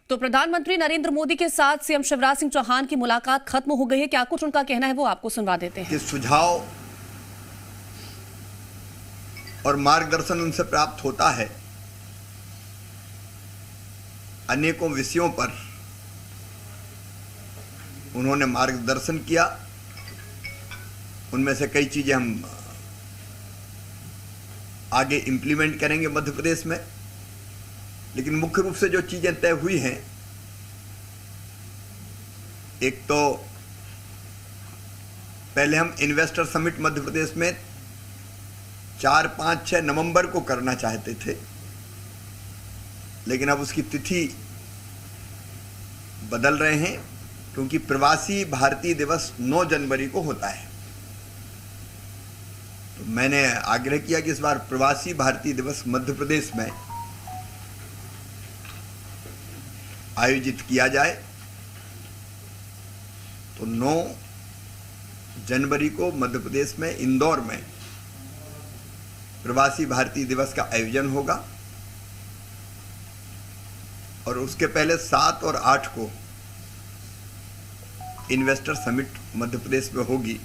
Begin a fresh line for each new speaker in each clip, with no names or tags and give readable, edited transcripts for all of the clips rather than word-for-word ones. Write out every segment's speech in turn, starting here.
तो प्रधानमंत्री नरेंद्र मोदी के साथ सीएम शिवराज सिंह चौहान की मुलाकात खत्म हो गई है। क्या कुछ उनका कहना है वो आपको सुनवा देते हैं।
कि सुझाव और मार्गदर्शन उनसे प्राप्त होता है। अनेकों विषयों पर उन्होंने मार्गदर्शन किया। उनमें से कई चीजें हम आगे इम्प्लीमेंट करेंगे मध्य प्रदेश में, लेकिन मुख्य रूप से जो चीजें तय हुई हैं, एक तो पहले हम इन्वेस्टर समिट मध्य प्रदेश में 4, 5, 6 नवंबर को करना चाहते थे, लेकिन अब उसकी तिथि बदल रहे हैं क्योंकि प्रवासी भारतीय दिवस 9 जनवरी को होता है। तो मैंने आग्रह किया कि इस बार प्रवासी भारतीय दिवस मध्य प्रदेश में आयोजित किया जाए। तो 9 जनवरी को मध्य प्रदेश में इंदौर में प्रवासी भारतीय दिवस का आयोजन होगा और उसके पहले 7 और 8 को इन्वेस्टर समिट मध्य प्रदेश में होगी।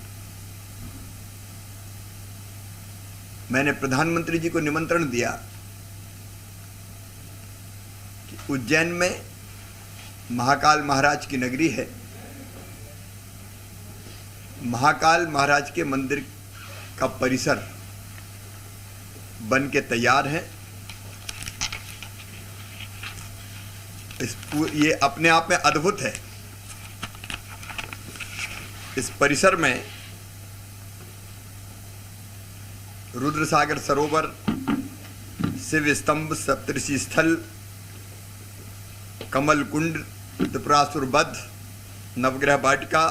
मैंने प्रधानमंत्री जी को निमंत्रण दिया कि उज्जैन में महाकाल महाराज की नगरी है। महाकाल महाराज के मंदिर का परिसर बन के तैयार है। ये अपने आप में अद्भुत है। इस परिसर में रुद्रसागर सरोवर, शिव स्तंभ, सप्तऋषि स्थल, कमल कुंड, त्रिपुरासुर वध, नवग्रह वाटिका,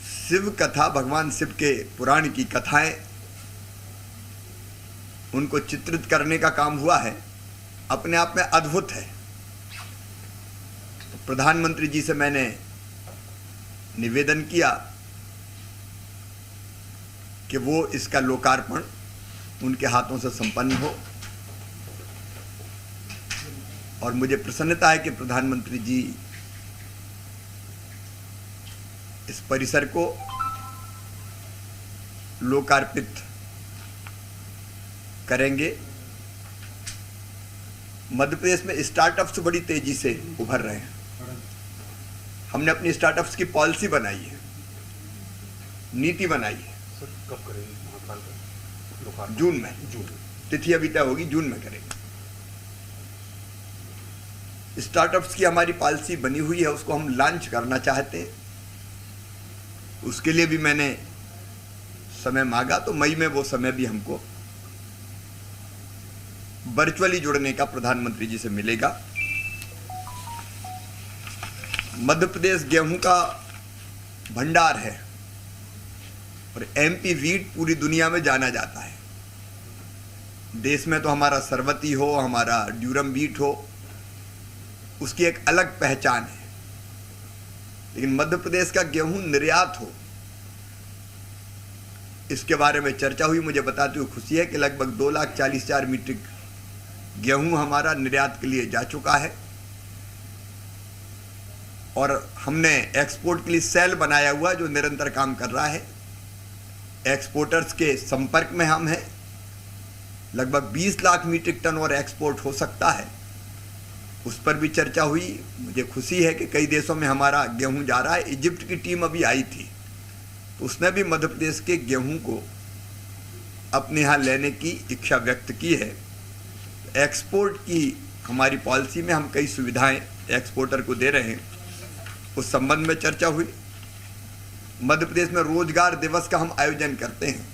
शिव कथा, भगवान शिव के पुराण की कथाएं, उनको चित्रित करने का काम हुआ है। अपने आप में अद्भुत है। तो प्रधानमंत्री जी से मैंने निवेदन किया कि वो इसका लोकार्पण उनके हाथों से संपन्न हो और मुझे प्रसन्नता है कि प्रधानमंत्री जी इस परिसर को लोकार्पित करेंगे। मध्य प्रदेश में स्टार्टअप्स बड़ी तेजी से उभर रहे हैं। हमने अपनी स्टार्टअप्स की पॉलिसी बनाई है, नीति बनाई है।
कब करेंगे महाकाल का लोकार्पण?
जून में। तिथि अभी तय होगी, जून में करेंगे। स्टार्टअप्स की हमारी पॉलिसी बनी हुई है, उसको हम लॉन्च करना चाहते हैं। उसके लिए भी मैंने समय मांगा, तो मई में वो समय भी हमको वर्चुअली जुड़ने का प्रधानमंत्री जी से मिलेगा। मध्य प्रदेश गेहूं का भंडार है और एमपी वीट पूरी दुनिया में जाना जाता है। देश में तो हमारा सरवती हो, हमारा ड्यूरम वीट हो, उसकी एक अलग पहचान है, लेकिन मध्य प्रदेश का गेहूं निर्यात हो, इसके बारे में चर्चा हुई। मुझे बताते हुए खुशी है कि लगभग 2,40,000 मीट्रिक गेहूं हमारा निर्यात के लिए जा चुका है और हमने एक्सपोर्ट के लिए सेल बनाया हुआ जो निरंतर काम कर रहा है। एक्सपोर्टर्स के संपर्क में हम हैं। लगभग 20 लाख मीट्रिक टन और एक्सपोर्ट हो सकता है, उस पर भी चर्चा हुई। मुझे खुशी है कि कई देशों में हमारा गेहूं जा रहा है। इजिप्ट की टीम अभी आई थी, तो उसने भी मध्य प्रदेश के गेहूं को अपने यहाँ लेने की इच्छा व्यक्त की है। एक्सपोर्ट की हमारी पॉलिसी में हम कई सुविधाएं एक्सपोर्टर को दे रहे हैं, उस संबंध में चर्चा हुई। मध्य प्रदेश में रोजगार दिवस का हम आयोजन करते हैं।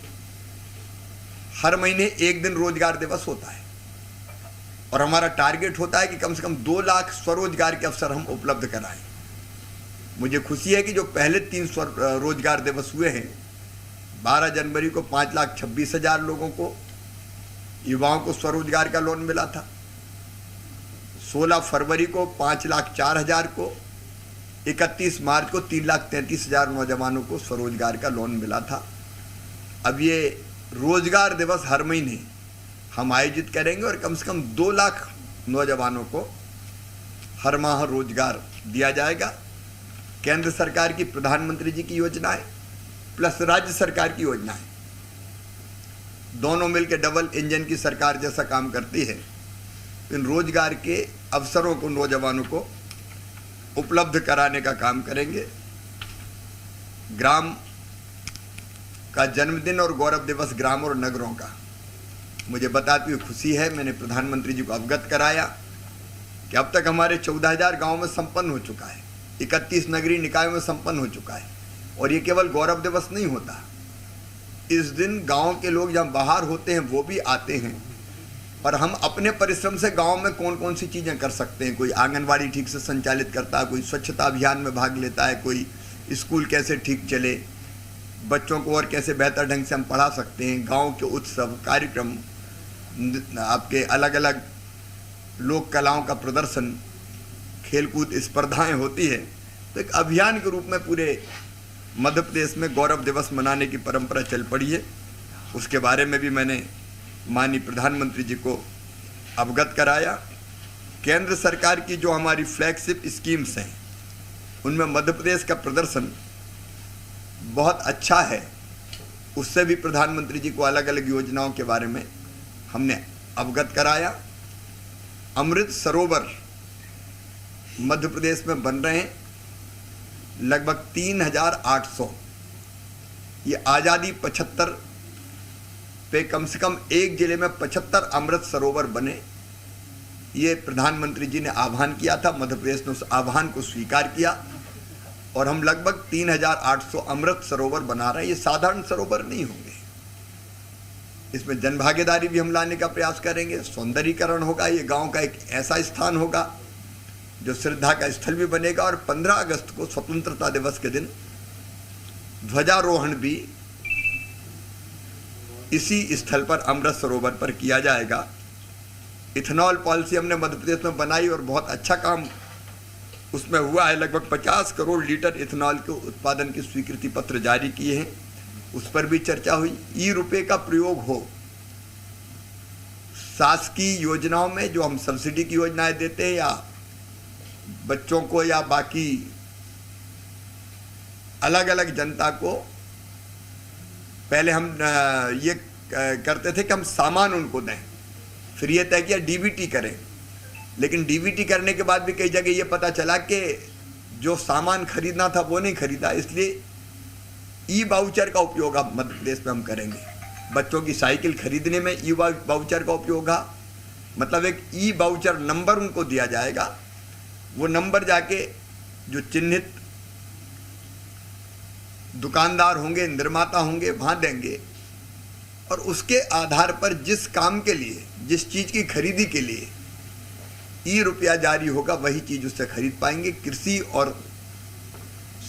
हर महीने एक दिन रोजगार दिवस होता है और हमारा टारगेट होता है कि कम से कम 2 लाख स्वरोजगार के अवसर हम उपलब्ध कराएं। मुझे खुशी है कि जो पहले 3 रोजगार दिवस हुए हैं, 12 जनवरी को 5,26,000 लोगों को, युवाओं को स्वरोजगार का लोन मिला था। 16 फरवरी को 5,04,000 को, 31 मार्च को 3,33,000 नौजवानों को स्वरोजगार का लोन मिला था। अब ये रोजगार दिवस हर महीने हम आयोजित करेंगे और कम से कम 2 लाख नौजवानों को हर माह रोजगार दिया जाएगा। केंद्र सरकार की प्रधानमंत्री जी की योजनाएं प्लस राज्य सरकार की योजनाएं दोनों मिलकर डबल इंजन की सरकार जैसा काम करती है। इन रोजगार के अवसरों को नौजवानों को उपलब्ध कराने का काम करेंगे। ग्राम का जन्मदिन और गौरव दिवस ग्राम और नगरों का मुझे बताती हुई खुशी है। मैंने प्रधानमंत्री जी को अवगत कराया कि अब तक हमारे 14,000 गांव में संपन्न हो चुका है, 31 नगरीय निकायों में संपन्न हो चुका है। और ये केवल गौरव दिवस नहीं होता, इस दिन गांव के लोग जहाँ बाहर होते हैं वो भी आते हैं और हम अपने परिश्रम से गांव में कौन कौन सी चीज़ें कर सकते हैं। कोई आंगनवाड़ी ठीक से संचालित करता है, कोई स्वच्छता अभियान में भाग लेता है, कोई स्कूल कैसे ठीक चले, बच्चों को और कैसे बेहतर ढंग से हम पढ़ा सकते हैं। गांव के उत्सव कार्यक्रम, आपके अलग अलग लोक कलाओं का प्रदर्शन, खेलकूद स्पर्धाएं होती है। तो एक अभियान के रूप में पूरे मध्य प्रदेश में गौरव दिवस मनाने की परंपरा चल पड़ी है। उसके बारे में भी मैंने माननीय प्रधानमंत्री जी को अवगत कराया। केंद्र सरकार की जो हमारी फ्लैगशिप स्कीम्स हैं उनमें मध्य प्रदेश का प्रदर्शन बहुत अच्छा है। उससे भी प्रधानमंत्री जी को अलग अलग योजनाओं के बारे में हमने अवगत कराया। अमृत सरोवर मध्य प्रदेश में बन रहे हैं, लगभग 3,800। ये आज़ादी 75 पे कम से कम एक जिले में 75 अमृत सरोवर बने। ये प्रधानमंत्री जी ने आह्वान किया था, मध्य प्रदेश ने उस आह्वान को स्वीकार किया और हम लगभग 3,800 अमृत सरोवर बना रहे हैं। ये साधारण सरोवर नहीं होंगे, इसमें जनभागीदारी भी हम लाने का प्रयास करेंगे। सौंदर्यीकरण होगा, ये गांव का एक ऐसा स्थान होगा जो श्रद्धा का स्थल भी बनेगा। और 15 अगस्त को स्वतंत्रता दिवस के दिन ध्वजारोहण भी इसी स्थल पर अमृत सरोवर पर किया जाएगा। इथेनॉल पॉलिसी हमने मध्य प्रदेश में बनाई और बहुत अच्छा काम उसमें हुआ है। लगभग 50 करोड़ लीटर इथेनॉल के उत्पादन की स्वीकृति पत्र जारी किए हैं, उस पर भी चर्चा हुई। ई-रुपए का प्रयोग हो, शासकीय योजनाओं में जो हम सब्सिडी की योजनाएं देते हैं या बच्चों को या बाकी अलग अलग जनता को, पहले हम ये करते थे कि हम सामान उनको दें, फिर ये तय किया डीबीटी करें। लेकिन डीबीटी करने के बाद भी कई जगह ये पता चला कि जो सामान खरीदना था वो नहीं खरीदा, इसलिए ई वाउचर का उपयोग अब मध्य प्रदेश में हम करेंगे। बच्चों की साइकिल खरीदने में ई वाउचर का उपयोग है, मतलब एक ई वाउचर नंबर उनको दिया जाएगा। वो नंबर जाके जो चिन्हित दुकानदार होंगे, निर्माता होंगे, वहाँ देंगे और उसके आधार पर जिस काम के लिए, जिस चीज़ की खरीदी के लिए ई-रुपया जारी होगा वही चीज़ उससे खरीद पाएंगे। कृषि और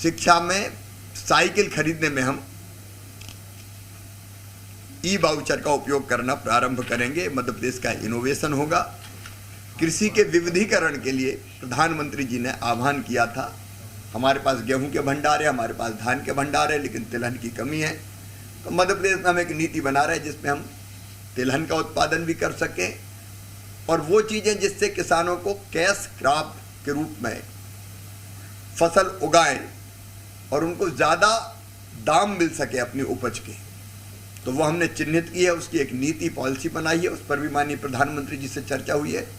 शिक्षा में साइकिल खरीदने में हम ई वाउचर का उपयोग करना प्रारंभ करेंगे। मध्य प्रदेश का इनोवेशन होगा। कृषि के विविधीकरण के लिए प्रधानमंत्री जी ने आह्वान किया था। हमारे पास गेहूं के भंडार है, हमारे पास धान के भंडार है, लेकिन तिलहन की कमी है। तो मध्य प्रदेश में हम एक नीति बना रहे हैं जिसमें हम तिलहन का उत्पादन भी कर सकें और वो चीज़ें जिससे किसानों को कैश क्रॉप के रूप में फसल उगाएं और उनको ज़्यादा दाम मिल सके अपनी उपज के, तो वो हमने चिन्हित की है। उसकी एक नीति पॉलिसी बनाई है, उस पर भी माननीय प्रधानमंत्री जी से चर्चा हुई है।